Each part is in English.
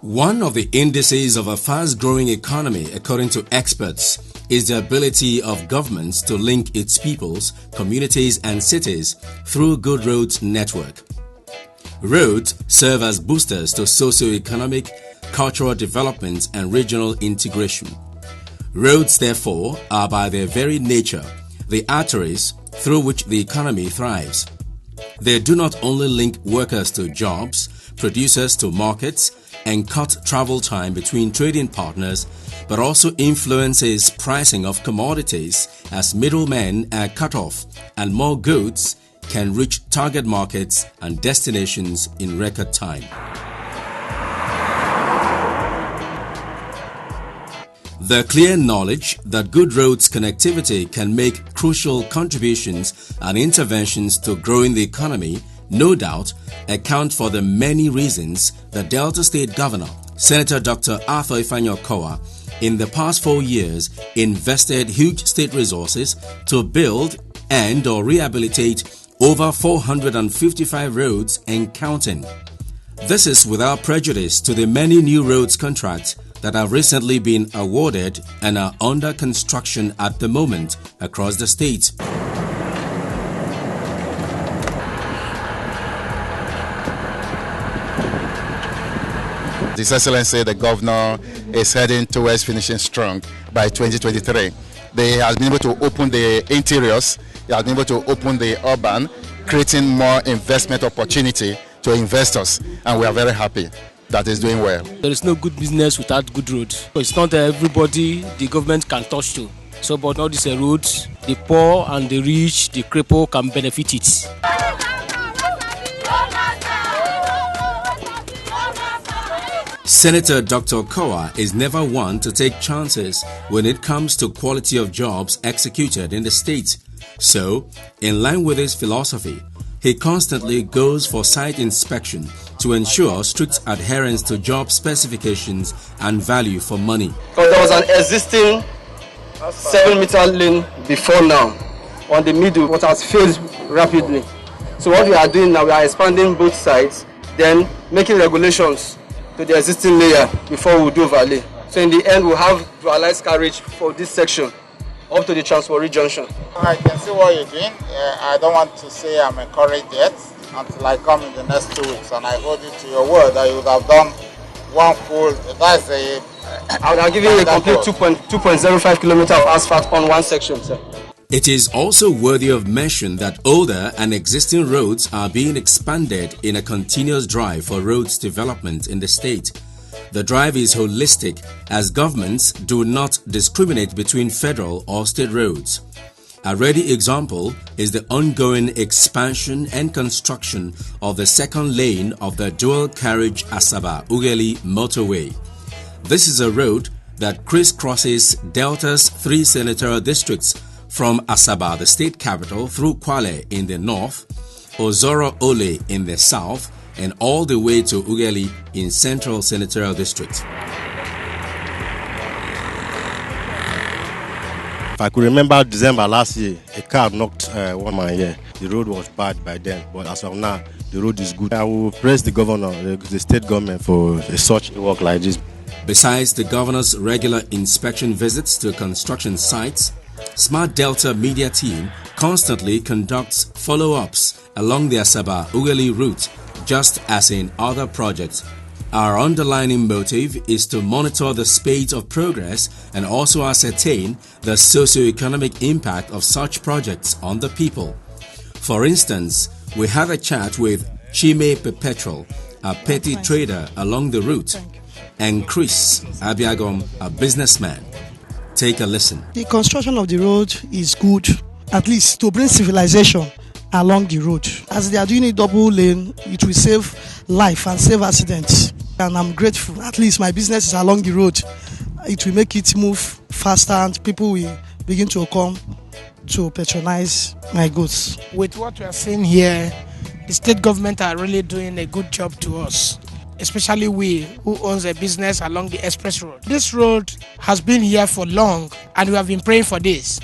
One of the indices of a fast-growing economy, according to experts, is the ability of governments to link its peoples, communities and cities through good roads network. Roads serve as boosters to socio-economic, cultural development and regional integration. Roads, therefore, are by their very nature the arteries through which the economy thrives. They do not only link workers to jobs, producers to markets, and cut travel time between trading partners, but also influences pricing of commodities as middlemen are cut off and more goods can reach target markets and destinations in record time. The clear knowledge that good roads connectivity can make crucial contributions and interventions to growing the economy no doubt account for the many reasons the Delta State Governor, Senator Dr. Arthur Ifeanyi-Okowa, in the past 4 years invested huge state resources to build and/or rehabilitate over 455 roads and counting. This is without prejudice to the many new roads contracts that have recently been awarded and are under construction at the moment across the state. His Excellency, the Governor, is heading towards finishing strong by 2023. They has been able to open the interiors, he has been able to open the urban, creating more investment opportunity to investors, and we are very happy that is doing well. There is no good business without good roads. It's not everybody the government can touch to. So, but all these roads, the poor and the rich, the cripple can benefit it. Senator Dr. Okowa is never one to take chances when it comes to quality of jobs executed in the state. So, in line with his philosophy, he constantly goes for site inspection to ensure strict adherence to job specifications and value for money. Because there was an existing 7-meter lane before now on the middle, but has failed rapidly. So what we are doing now, we are expanding both sides, then making regulations to the existing layer before we do overlay. So in the end, we'll have dualized carriage for this section up to the Transworry Junction. I can see what you're doing. I don't want to say I'm encouraged yet until I come in the next 2 weeks, and I hold you to your word that you would have done one full. That's a. I would have given you a complete 2.05 kilometers of asphalt on one section, sir. It is also worthy of mention that older and existing roads are being expanded in a continuous drive for roads development in the state. The drive is holistic as governments do not discriminate between federal or state roads. A ready example is the ongoing expansion and construction of the second lane of the dual-carriage Asaba-Ughelli motorway. This is a road that crisscrosses Delta's 3 senatorial districts from Asaba, the state capital, through Kwale in the north, Ozoro Ole in the south, and all the way to Ughelli in Central Senatorial District. If I could remember December last year, a car knocked one man here. The road was bad by then, but as of now, the road is good. I will praise the governor, the state government for such work like this. Besides the governor's regular inspection visits to construction sites, Smart Delta Media Team constantly conducts follow-ups along the Asaba-Ughelli route, just as in other projects. Our underlying motive is to monitor the speed of progress and also ascertain the socio-economic impact of such projects on the people. For instance, we had a chat with Chime Perpetual, a petty trader along the route, and Chris Abiagom, a businessman. Take a listen. The construction of the road is good, at least to bring civilization along the road. As they are doing a double lane, it will save life and save accidents. And I'm grateful. At least my business is along the road. It will make it move faster and people will begin to come to patronize my goods. With what we are seeing here, the state government are really doing a good job to us, especially we who owns a business along the express road. This road has been here for long and we have been praying for this.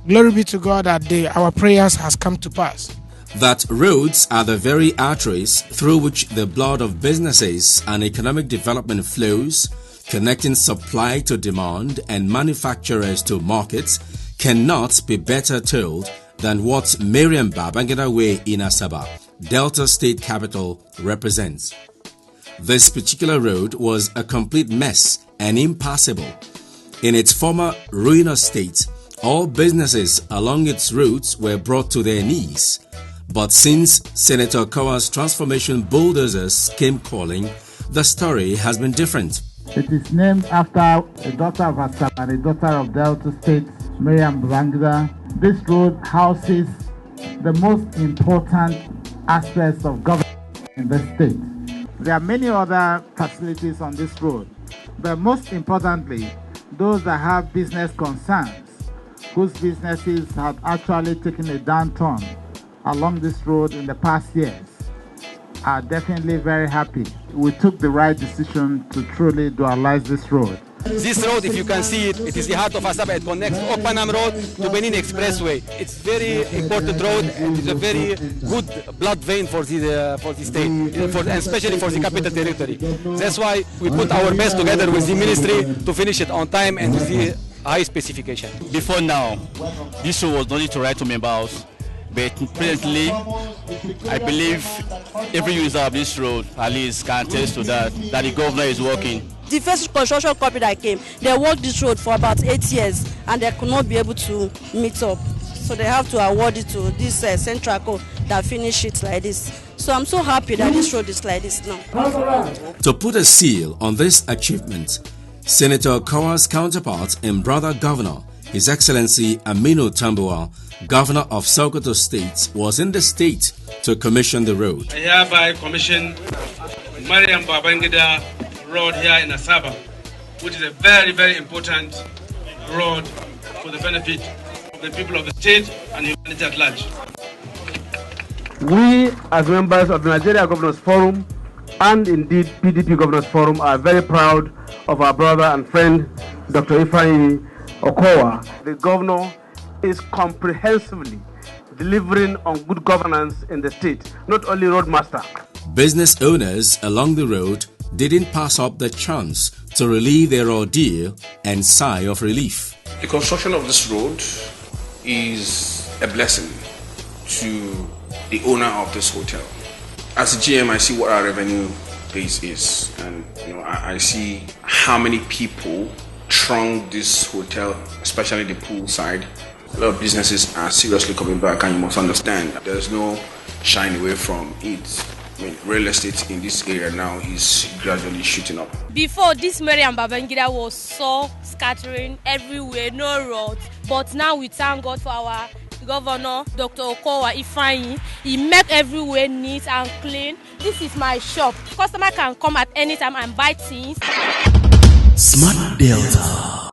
Glory be to God that our prayers has come to pass. that roads are the very arteries through which the blood of businesses and economic development flows, connecting supply to demand and manufacturers to markets, cannot be better told than what Mariam Babangida Way in Asaba, Delta State capital, represents. This particular road was a complete mess and impassable. In its former ruinous state, all businesses along its routes were brought to their knees. But since Senator Kowa's transformation bulldozers came calling, the story has been different. It is named after a daughter of Asaba and a daughter of Delta State, Mariam Babangida. This road houses the most important aspects of government in the state. There are many other facilities on this road, but most importantly, those that have business concerns, whose businesses had actually taken a downturn along this road in the past years, are definitely very happy. We took the right decision to truly dualize this road. This road, if you can see it, it is the heart of Asaba. It connects Okpanam Road to Benin Expressway. It's very important road and it's a very good blood vein for the state, and especially for the capital territory. That's why we put our best together with the ministry to finish it on time and with the high specification. Before now, this road was not to right to member house. But presently, I believe every user of this road at least can attest to that the governor is working. The first construction company that came, they worked this road for about 8 years and they could not be able to meet up. So they have to award it to this central code that finish it like this. So I'm so happy that this road is like this now. To put a seal on this achievement, Senator Kowa's counterpart and brother governor, His Excellency Aminu Tambuwal, Governor of Sokoto State, was in the state to commission the road. I hereby commission Mariam Babangida Road here in Asaba, which is a very, very important road for the benefit of the people of the state and humanity at large. We, as members of the Nigeria Governors Forum and indeed PDP Governors Forum, are very proud of our brother and friend, Dr. Ifeanyi Okowa. The governor is comprehensively delivering on good governance in the state, not only roadmaster. Business owners along the road didn't pass up the chance to relieve their ordeal and sigh of relief. The construction of this road is a blessing to the owner of this hotel. As a GM, I see what our revenue base is, and I see how many people throng this hotel, especially the pool side. A lot of businesses are seriously coming back, and you must understand there's no shying away from it. I mean, real estate in this area now is gradually shooting up. Before, this Mariam Babangida was so scattering everywhere, no roads. But now we thank God for our Governor, Dr. Okowa Ifeanyi. He make everywhere neat and clean. This is my shop. Customer can come at any time and buy things. Smart Delta.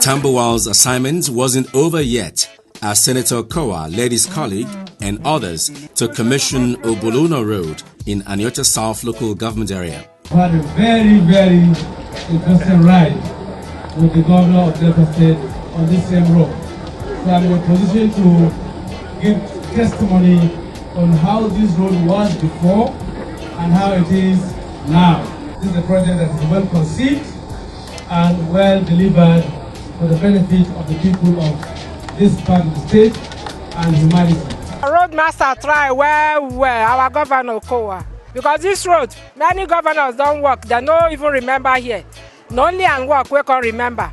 Tambuwal's assignment wasn't over yet, as Senator Kowa led his colleague and others to commission Obuluno Road in Anyocha South local government area. We had a very, very interesting ride with the governor of Delta State on this same road. So I'm in a position to give testimony on how this road was before and how it is now. This is a project that is well conceived and well delivered for the benefit of the people of this part of the state and humanity. Roadmaster try well, our Governor Kowa. Because this road, many governors don't work, they don't even remember here. Not only and work, we can remember.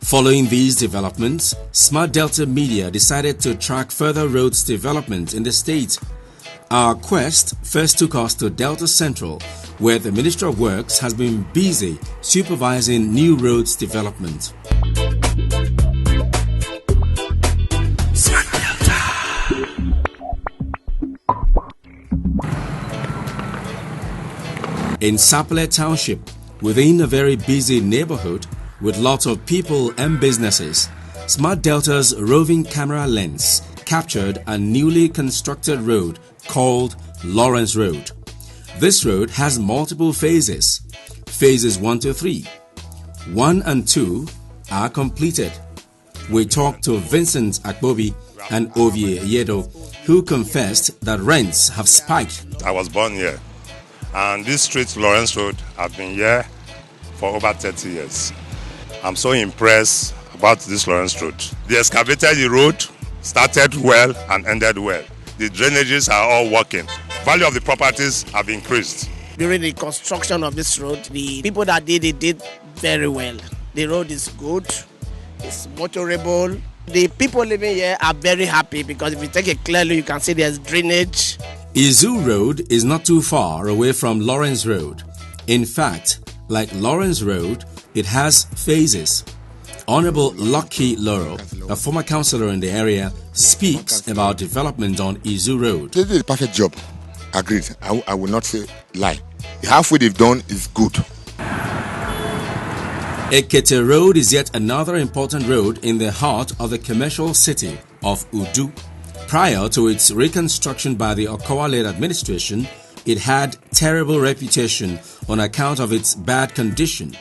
Following these developments, Smart Delta Media decided to track further roads development in the state. Our quest first took us to Delta Central, where the Ministry of Works has been busy supervising new roads development. In Sapele Township, within a very busy neighborhood with lots of people and businesses, Smart Delta's roving camera lens captured a newly constructed road called Lawrence Road. This road has multiple phases. Phases 1 to 3. 1 and 2 are completed. we talked to Vincent Akbobi and Ovie Yedo, who confessed that rents have spiked. I was born here, and this street, Lawrence Road, I've been here for over 30 years. I'm so impressed about this Lawrence Road. They excavated the road, started well and ended well. The drainages are all working. Value of the properties have increased. During the construction of this road, the people that did it did very well. The road is good, it's motorable. The people living here are very happy because if you take it clearly, you can see there's drainage. Izu Road is not too far away from Lawrence Road. In fact, like Lawrence Road, it has phases. Honorable Lucky Laurel, a former councillor in the area, speaks about development on Izu Road. They did a perfect job. Agreed. I will not say lie. The halfway they've done is good. Ekete Road is yet another important road in the heart of the commercial city of Udu. Prior to its reconstruction by the Okowa-led administration, it had terrible reputation on account of its bad condition.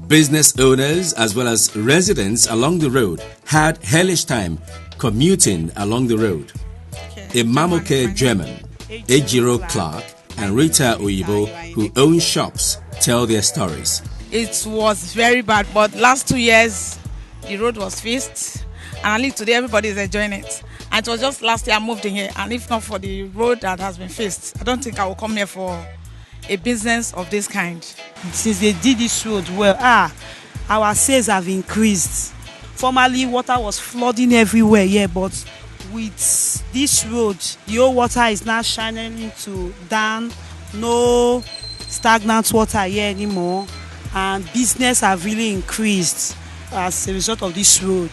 Business owners as well as residents along the road had hellish time commuting along the road. Imamoke German, Ejiro Clark and Rita Oyibo, who own shops, tell their stories. It was very bad, but last 2 years the road was fixed, and at least today everybody is enjoying it. And it was just last year I moved in here, and if not for the road that has been fixed, I don't think I will come here for a business of this kind. Since they did this road well, our sales have increased. Formerly water was flooding everywhere here, but with this road, the old water is now shining into down, no stagnant water here anymore, and business have really increased as a result of this road.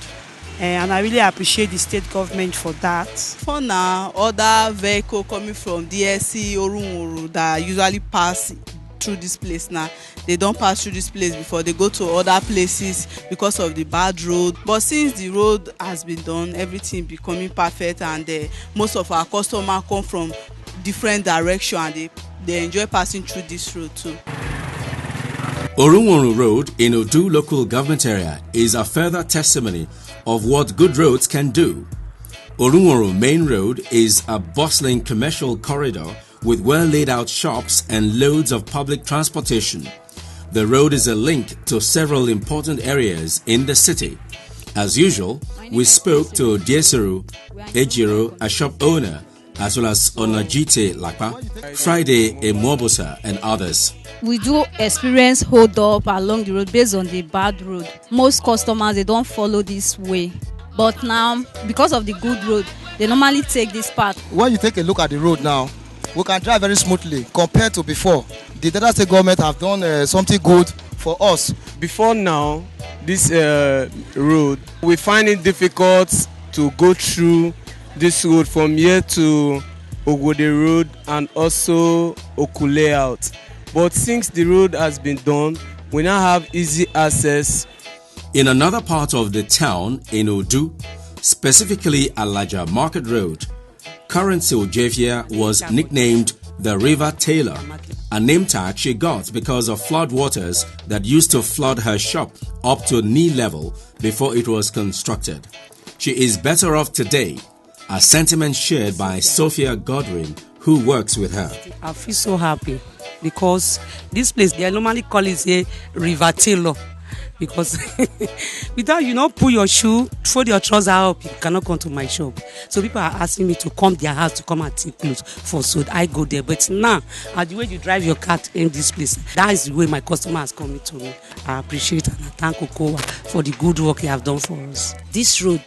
And I really appreciate the state government for that. For now, other vehicles coming from DSC Orunwuru that usually pass through this place now, they don't pass through this place before. They go to other places because of the bad road. But since the road has been done, everything becoming perfect, and most of our customers come from different directions, and they enjoy passing through this road too. Orunwuru Road in Udu local government area is a further testimony of what good roads can do. Orunwuru Main Road is a bustling commercial corridor with well laid out shops and loads of public transportation. The road is a link to several important areas in the city. As usual, we spoke to Dieseru, Ejiro, a shop owner, as well as Onajite Lakpa, Friday Emobosa, and others. We do experience hold up along the road based on the bad road. Most customers, they don't follow this way. But now, because of the good road, they normally take this path. When you take a look at the road now, we can drive very smoothly compared to before. The Delta State government have done something good for us. Before now, this road, we find it difficult to go through this road from here to Ogode Road and also Oku Layout. But since the road has been done, we now have easy access. In another part of the town in Udu, specifically Alaja Market Road, Currency Ojefia was nicknamed the River Tailor, a name tag she got because of flood waters that used to flood her shop up to knee level before it was constructed. She is better off today, a sentiment shared by Sophia Godwin, who works with her. I feel so happy because this place, they normally call it a River Tailor, because without you not pull your shoe, throw your trousers up, you cannot come to my shop. So people are asking me to come their house to come and take clothes for, so I go there. But now, the way you drive your car in this place, that is the way my customers coming to me. I appreciate and I thank Okowa for the good work they have done for us. This road,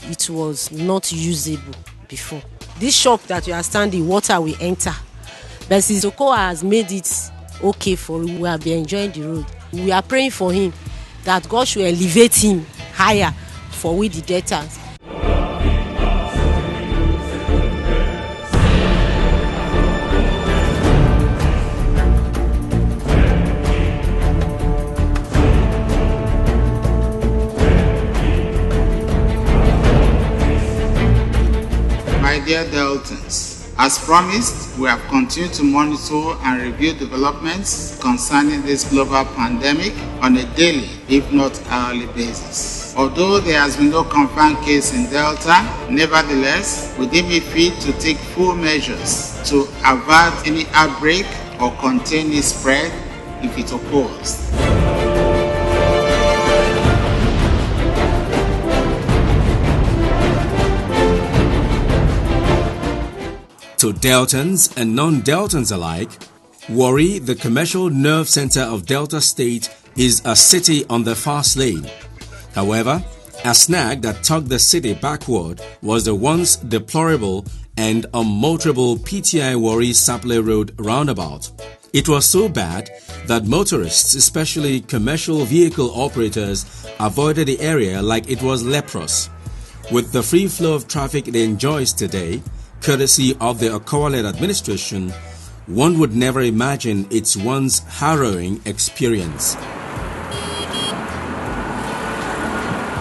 it was not usable before. This shop that you are standing, water will enter. But since Okowa has made it okay for him, we have been enjoying the road. We are praying for him that God should elevate him higher for we the debtors. My dear Deltans, as promised, we have continued to monitor and review developments concerning this global pandemic on a daily, if not hourly basis. Although there has been no confirmed case in Delta, nevertheless, we deem it fit to take full measures to avert any outbreak or contain its spread if it occurs. To Deltans and non-Deltans alike, Warri, the commercial nerve center of Delta State, is a city on the fast lane. However, a snag that tugged the city backward was the once deplorable and unmotorable PTI Warri Saple Road roundabout. It was so bad that motorists, especially commercial vehicle operators, avoided the area like it was leprous. With the free flow of traffic it enjoys today, courtesy of the Okowa-led administration, one would never imagine its once harrowing experience.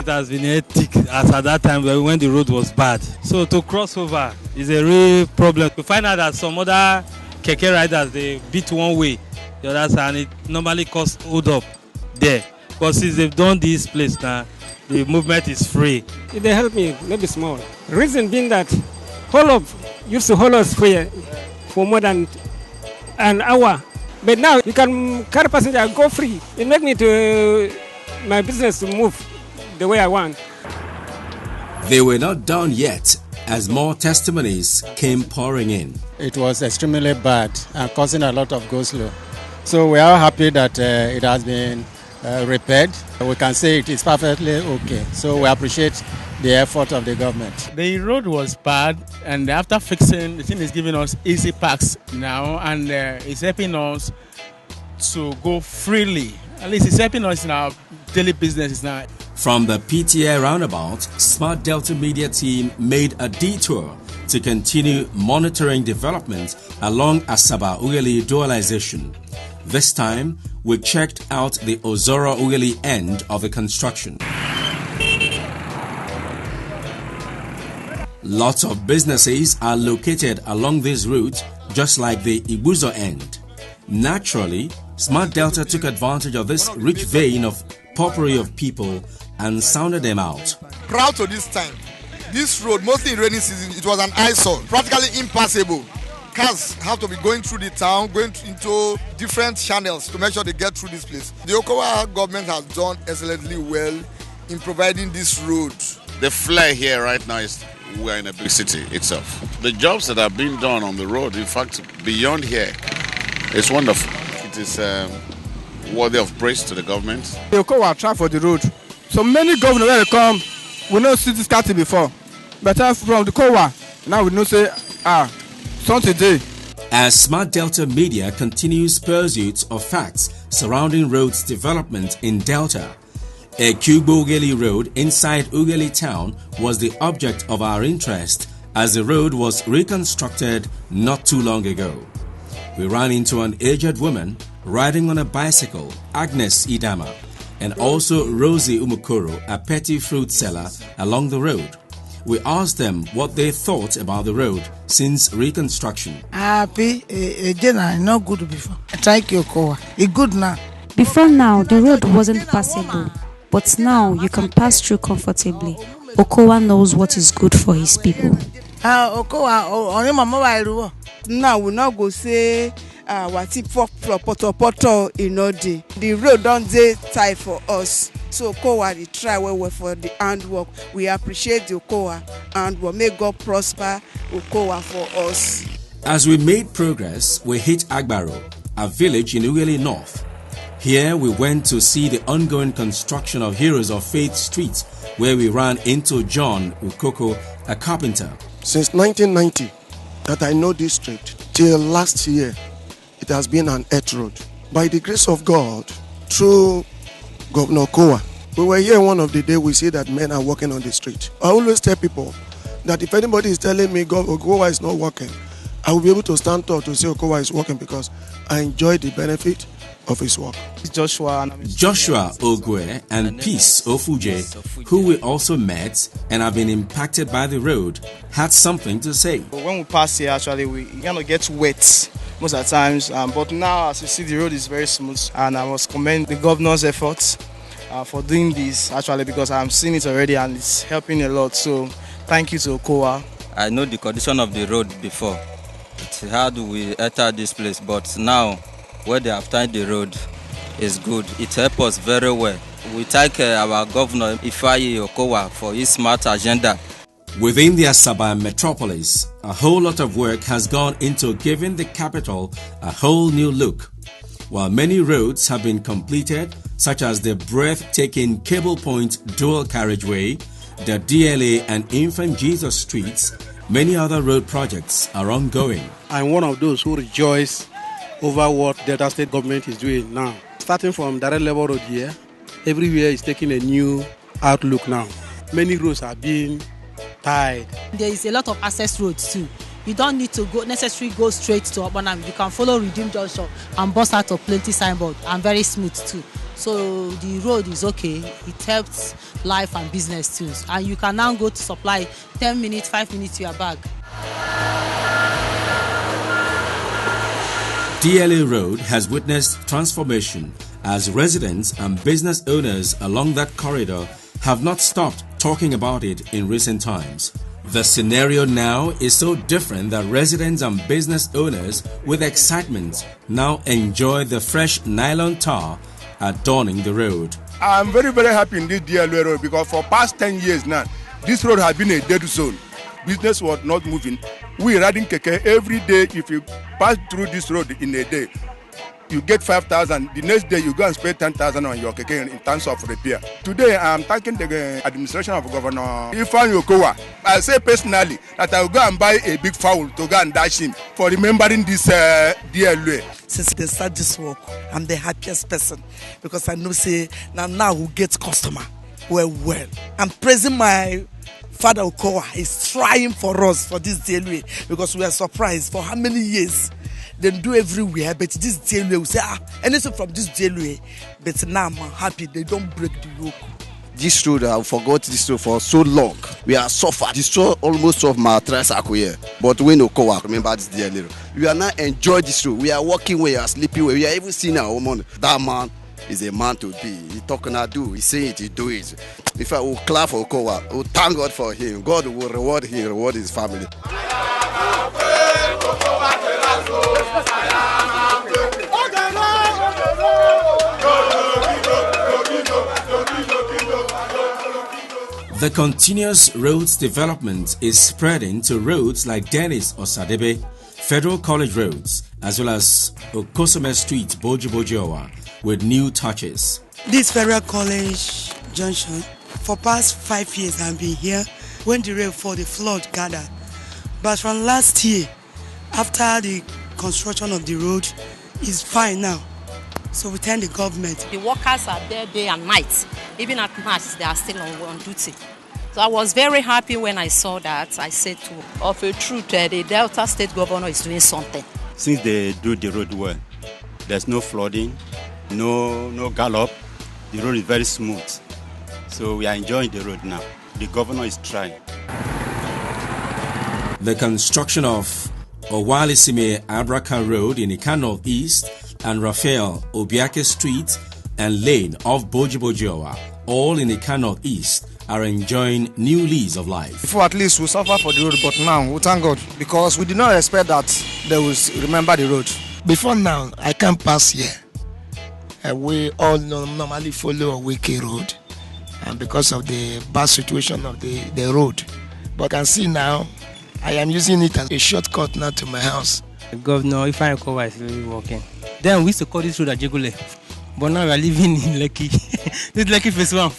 It has been hectic as at that time when the road was bad. So to cross over is a real problem. We find out that some other keke riders, they beat one way, the other side, and it normally causes hold up there. But since they've done this place now, the movement is free. They help me, maybe small. Reason being that hold up used to hold us for more than an hour. But now you can carry passenger and go free. It makes me to my business to move the way I want. They were not done yet as more testimonies came pouring in. It was extremely bad and causing a lot of go-slow. So we are happy that it has been repaired. We can say it is perfectly okay. So we appreciate the effort of the government. The road was bad, and after fixing, the thing is giving us easy parks now, and it's helping us to go freely. At least it's helping us in our daily business now. From the PTA roundabout, Smart Delta Media team made a detour to continue monitoring developments along Asaba Ughelli dualization. This time, we checked out the Ozora Ughelli end of the construction. Lots of businesses are located along this route, just like the Ibuzo end. Naturally, Smart Delta took advantage of this rich vein of potpourri of people and sounded them out. Proud to this time. This road, mostly in rainy season, it was an eyesore, practically impassable. Cars have to be going through the town, going into different channels to make sure they get through this place. The Okowa government has done excellently well in providing this road. The flair here right now is we're in a big city itself. The jobs that are being done on the road, in fact, beyond here, it's wonderful. It is worthy of praise to the government. The Okowa try for the road. So many governors when they come, we don't see this cat before. But from the Okowa, now we know say, something day. As Smart Delta Media continues pursuit of facts surrounding roads development in Delta, a Kubo Ughelli road inside Ughelli town was the object of our interest as the road was reconstructed not too long ago. We ran into an aged woman riding on a bicycle, Agnes Idama, and also Rosie Umukoro, a petty fruit seller along the road. We asked them what they thought about the road since reconstruction. Happy, again, not good before. Thank you, Okowa. It's good now. Before now, the road wasn't passable, but now you can pass through comfortably. Okowa knows what is good for his people. Okowa, now we not go say what it for poto in all day. The road don't dey tight for us. So Okowa dey try well for the handwork. We appreciate the Okowa handwork. May God prosper Okowa for us. As we made progress, we hit Agbaro, a village in Ughelli North. Here we went to see the ongoing construction of Heroes of Faith Street, where we ran into John Ukoko, a carpenter. Since 1990 that I know this street, till last year, it has been an earth road. By the grace of God, through Governor Okowa, we were here one of the day we see that men are walking on the street. I always tell people that if anybody is telling me Okowa is not working, I will be able to stand tall to say Okowa is working because I enjoy the benefit of his work. Joshua Ogwe and Peace Ofuje, who we also met and have been impacted by the road, had something to say. When we pass here, actually, we get wet most of the times, but now as you see, the road is very smooth, and I must commend the governor's efforts for doing this actually, because I'm seeing it already and it's helping a lot. So thank you to Okowa. I know the condition of the road before. It's hard we enter this place, but now where they have tied the road is good. It helps us very well. We thank our governor Ifeanyi Okowa for his smart agenda. Within the Asaba metropolis, a whole lot of work has gone into giving the capital a whole new look. While many roads have been completed, such as the breathtaking Cable Point dual carriageway, the DLA and Infant Jesus streets, many other road projects are ongoing. I'm one of those who rejoice over what Delta State government is doing now. Starting from direct level road here, everywhere is taking a new outlook now. Many roads are being tied. There is a lot of access roads too. You don't need to necessarily go straight to Obanam. You can follow Redeem Junction and bust out of plenty signboard, and very smooth too. So the road is okay. It helps life and business too. And you can now go to supply 10 minutes, 5 minutes to your bag. DLA Road has witnessed transformation as residents and business owners along that corridor have not stopped talking about it in recent times. The scenario now is so different that residents and business owners with excitement now enjoy the fresh nylon tar adorning the road. I'm very, very happy in this DLA road because for past 10 years now, this road has been a dead zone. Business was not moving. We riding keke every day. If you pass through this road in a day, you get 5,000. The next day you go and spend 10,000 on your keke in terms of repair. Today I'm thanking the administration of Governor Ifeanyi Okowa. I say personally that I will go and buy a big fowl to go and dash him for remembering this DLA. Since they start this work, I'm the happiest person because I know say now we get customer well. I'm praising my Father Okowa. He's trying for us for this DLA because we are surprised for how many years they do everywhere, but this DLA we say anything from this DLA, but now I'm happy they don't break the yoke. This road, I forgot this road for so long. We are suffered. This road almost of my tricycle here. But when Okowa, remember this DLA road. We are not enjoying this road. We are walking where we are sleeping where we are even seeing our woman. That man is a man to be. He talking and do. He say it, he do it. If I will clap for Okowa, I will thank God for him. God will reward him, reward his family. The continuous roads development is spreading to roads like Dennis Osadebe, Federal College roads, as well as Okosome Street, Boji-Boji-Owa, with new touches. This Federal College junction, for past 5 years I've been here when the rain for the flood gathered. But from last year, after the construction of the road, is fine now. So we thank the government. The workers are there day and night. Even at night, they are still on duty. So I was very happy when I saw that. I said of a truth, the Delta State governor is doing something. Since they do the road well, there's no flooding, no gallop. The road is very smooth. So we are enjoying the road now. The governor is trying. The construction of Owalisime Abraka Road in Ikano East and Raphael Obiake Street and Lane off Boji-Boji-Owa, all in Ikano East, are enjoying new lease of life. Before at least we suffer for the road, but now we thank God because we did not expect that they will remember the road. Before now, I can't pass here. We all normally follow a Wiki road, and because of the bad situation of the road. But I can see now, I am using it as a shortcut now to my house. Governor Ifeanyi Okowa is really working. Then we used to call this road Ajegule, but now we are living in Lekki. This is Lekki phase 1.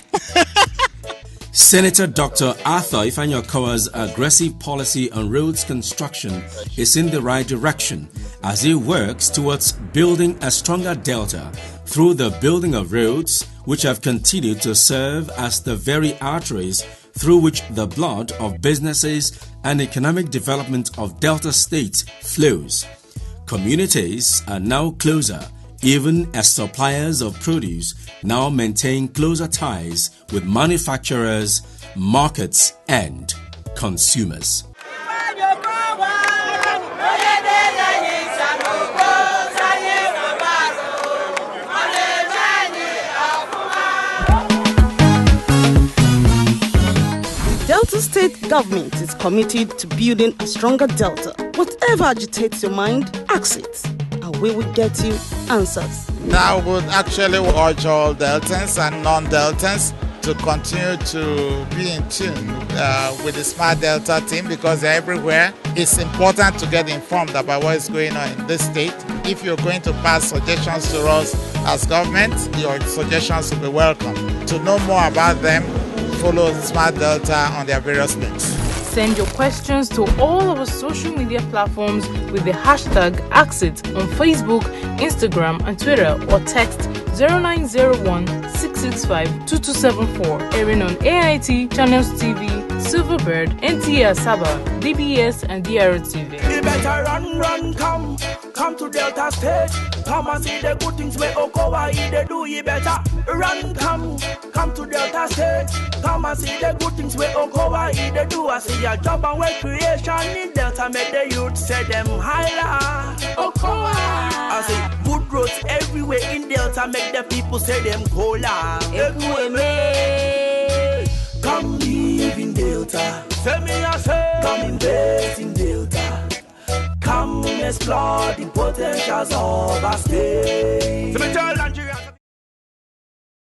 Senator Dr. Arthur Ifeanyi Okowa's aggressive policy on roads construction is in the right direction as he works towards building a stronger delta through the building of roads which have continued to serve as the very arteries through which the blood of businesses and economic development of Delta State flows. Communities are now closer, even as suppliers of produce now maintain closer ties with manufacturers, markets, and consumers. State government is committed to building a stronger Delta. Whatever agitates your mind, ask it, and we will get you answers. Now we would actually urge all Deltans and non-Deltans to continue to be in tune with the Smart Delta team because they're everywhere. It's important to get informed about what is going on in this state. If you're going to pass suggestions to us as government, your suggestions will be welcome. To know more about them, follow Smart Delta on their various links. Send your questions to all our social media platforms with the hashtag #AskIt on Facebook, Instagram, and Twitter, or text 0901-665-2274, airing on AIT, Channels TV, Silverbird, NTA Asaba, DBS, and DRTV. You better run, come to Delta State. Come and see the good things where Okowa they do. You better run, come to Delta State. Come and see the good things where Okowa they do. I see your job and work creation in Delta, make the youth say them higher. Okowa. I see good roads everywhere in Delta, make the people say them cola. Come live in Delta. Say me I say. Come invest in Delta. Come explore the potentials of our state.